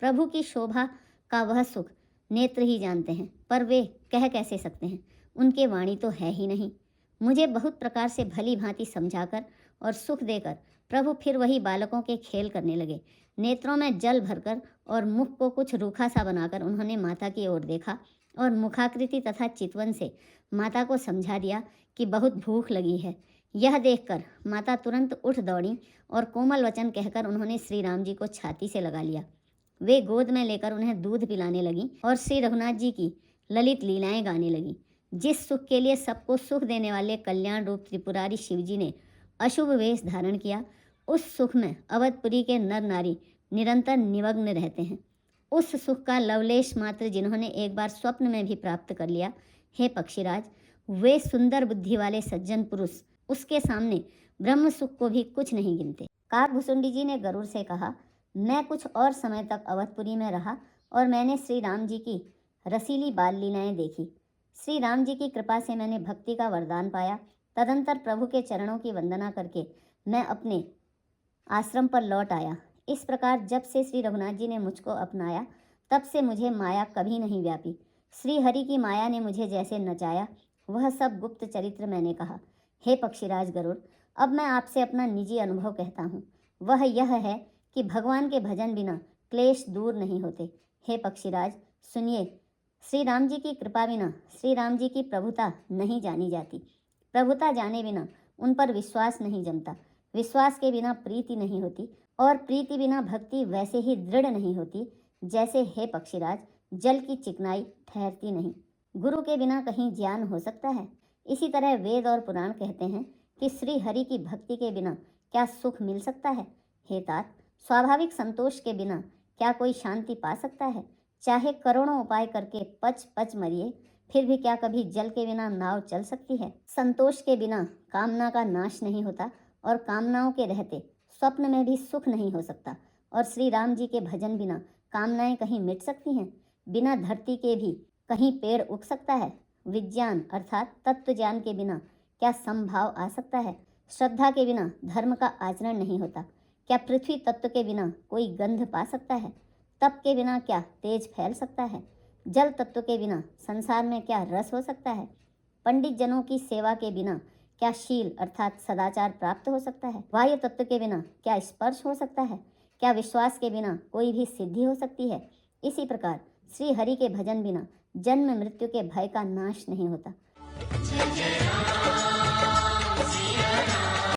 प्रभु की शोभा का वह सुख नेत्र ही जानते हैं, पर वे कह कैसे सकते हैं, उनके वाणी तो है ही नहीं। मुझे बहुत प्रकार से भली भांति समझाकर और सुख देकर प्रभु फिर वही बालकों के खेल करने लगे। नेत्रों में जल भरकर और मुख को कुछ रूखा सा बनाकर उन्होंने माता की ओर देखा और मुखाकृति तथा चितवन से माता को समझा दिया कि बहुत भूख लगी है। यह देखकर माता तुरंत उठ दौड़ी और कोमल वचन कहकर उन्होंने श्री राम जी को छाती से लगा लिया। वे गोद में लेकर उन्हें दूध पिलाने लगी और श्री रघुनाथ जी की ललित लीलाएं गाने लगी। जिस सुख के लिए सबको सुख देने वाले कल्याण रूप त्रिपुरारी शिवजी ने अशुभ वेश धारण किया, उस सुख में अवधपुरी के नर नारी निरंतर निमग्न रहते हैं। उस सुख का लवलेश मात्र जिन्होंने एक बार स्वप्न में भी प्राप्त कर लिया, हे पक्षीराज, वे सुंदर बुद्धि वाले सज्जन पुरुष उसके सामने ब्रह्म सुख को भी कुछ नहीं गिनते। काकभुसुंडी जी ने गरुड़ से कहा, मैं कुछ और समय तक अवधपुरी में रहा और मैंने श्री राम जी की रसीली बाल लीलाएं देखी। श्री राम जी की कृपा से मैंने भक्ति का वरदान पाया। तदंतर प्रभु के चरणों की वंदना करके मैं अपने आश्रम पर लौट आया। इस प्रकार जब से श्री रघुनाथ जी ने मुझको अपनाया, तब से मुझे माया कभी नहीं व्यापी। श्री हरि की माया ने मुझे जैसे नचाया, वह सब गुप्त चरित्र मैंने कहा। हे पक्षीराज गरुड़, अब मैं आपसे अपना निजी अनुभव कहता हूँ। वह यह है कि भगवान के भजन बिना क्लेश दूर नहीं होते। हे पक्षीराज सुनिए, श्री राम जी की कृपा बिना श्री राम जी की प्रभुता नहीं जानी जाती। प्रभुता जाने बिना उन पर विश्वास नहीं जमता। विश्वास के बिना प्रीति नहीं होती और प्रीति बिना भक्ति वैसे ही दृढ़ नहीं होती जैसे, हे पक्षीराज, जल की चिकनाई ठहरती नहीं। गुरु के बिना कहीं ज्ञान हो सकता है। इसी तरह वेद और पुराण कहते हैं कि श्री हरि की भक्ति के बिना क्या सुख मिल सकता है। हे तात, स्वाभाविक संतोष के बिना क्या कोई शांति पा सकता है। चाहे करोड़ों उपाय करके पच पच मरिए, फिर भी क्या कभी जल के बिना नाव चल सकती है। संतोष के बिना कामना का नाश नहीं होता और कामनाओं के रहते स्वप्न में भी सुख नहीं हो सकता। और श्री राम जी के भजन बिना कामनाएं कहीं मिट सकती हैं। बिना धरती के भी कहीं पेड़ उग सकता है। विज्ञान अर्थात तत्व ज्ञान के बिना क्या संभाव आ सकता है। श्रद्धा के बिना धर्म का आचरण नहीं होता। क्या पृथ्वी तत्व के बिना कोई गंध पा सकता है। तप के बिना क्या तेज फैल सकता है। जल तत्व के बिना संसार में क्या रस हो सकता है। पंडित जनों की सेवा के बिना क्या शील अर्थात सदाचार प्राप्त हो सकता है। वायु तत्व के बिना क्या स्पर्श हो सकता है। क्या विश्वास के बिना कोई भी सिद्धि हो सकती है। इसी प्रकार श्री हरि के भजन बिना जन्म मृत्यु के भय का नाश नहीं होता।